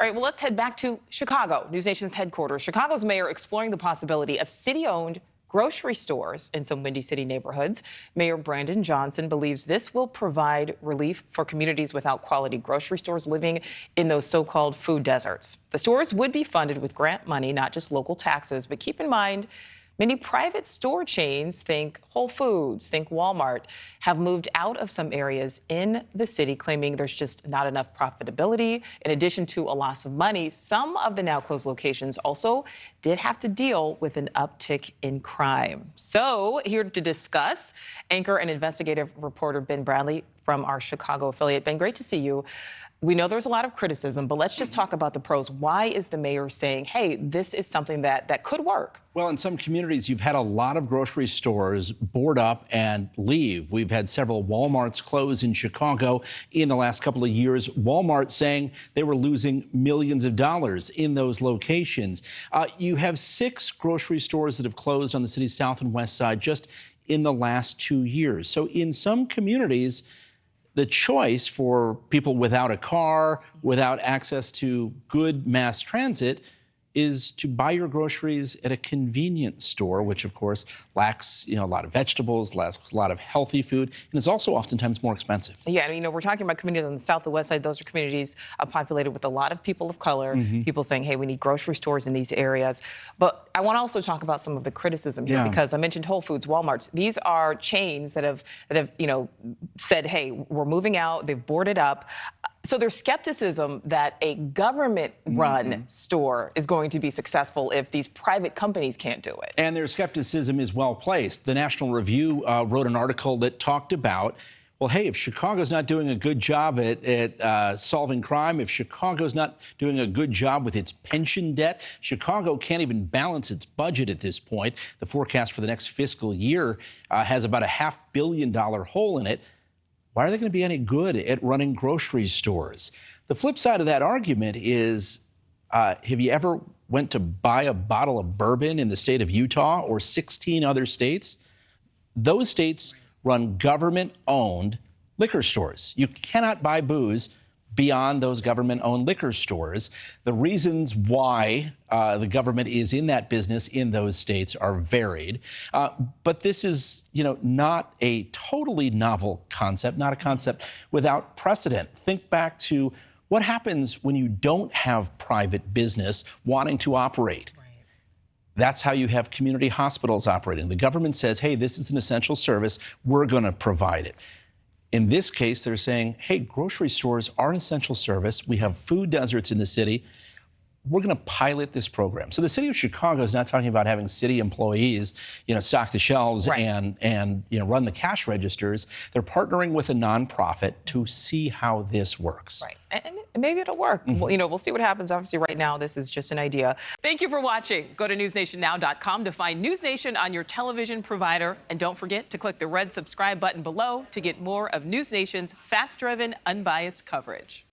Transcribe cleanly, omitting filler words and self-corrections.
All right, well, let's head back to Chicago, NewsNation's headquarters. Chicago's mayor exploring the possibility of city-owned grocery stores in some Windy City neighborhoods. Mayor Brandon Johnson believes this will provide relief for communities without quality grocery stores living in those so-called food deserts. The stores would be funded with grant money, not just local taxes, but keep in mind, many private store chains, think Whole Foods, think Walmart, have moved out of some areas in the city, claiming there's just not enough profitability. In addition to a loss of money, some of the now closed locations also did have to deal with an uptick in crime. So here to discuss, anchor and investigative reporter Ben Bradley from our Chicago affiliate. Ben, great to see you. We know there's a lot of criticism, but let's just talk about the pros. Why is the mayor saying, hey, this is something that could work? Well, in some communities, you've had a lot of grocery stores board up and leave. We've had several Walmarts close in Chicago in the last couple of years. Walmart saying they were losing millions of dollars in those locations. You have 6 grocery stores that have closed on the city's south and west side just in the last 2 years. So in some communities, the choice for people without a car, without access to good mass transit, is to buy your groceries at a convenience store, which of course lacks, a lot of vegetables, lacks a lot of healthy food, and is also oftentimes more expensive. Yeah, and we're talking about communities on the south, the west side. Those are communities populated with a lot of people of color, people saying, hey, we need grocery stores in these areas. But I want to also talk about some of the criticism here, because I mentioned Whole Foods, Walmarts. These are chains that have said, hey, we're moving out, they've boarded up. So there's skepticism that a government-run store is going to be successful if these private companies can't do it. And their skepticism is well placed. The National Review wrote an article that talked about, well, hey, if Chicago's not doing a good job at solving crime, if Chicago's not doing a good job with its pension debt, Chicago can't even balance its budget at this point. The forecast for the next fiscal year has about a $500 million hole in it. Why are they going to be any good at running grocery stores? The flip side of that argument is, have you ever went to buy a bottle of bourbon in the state of Utah or 16 other states? Those states run government-owned liquor stores. You cannot buy booze beyond those government-owned liquor stores. The reasons why the government is in that business in those states are varied. But this is, not a totally novel concept, not a concept without precedent. Think back to what happens when you don't have private business wanting to operate. That's how you have community hospitals operating. The government says, hey, this is an essential service, we're going to provide it. In this case, they're saying, hey, grocery stores are an essential service. We have food deserts in the city. We're going to pilot this program. So the city of Chicago is not talking about having city employees, stock the shelves and run the cash registers. They're partnering with a nonprofit to see how this works. Right. And maybe it'll work. We'll see what happens. Obviously, right now, this is just an idea. Thank you for watching. Go to newsnationnow.com to find News Nation on your television provider. And don't forget to click the red subscribe button below to get more of News Nation's fact-driven, unbiased coverage.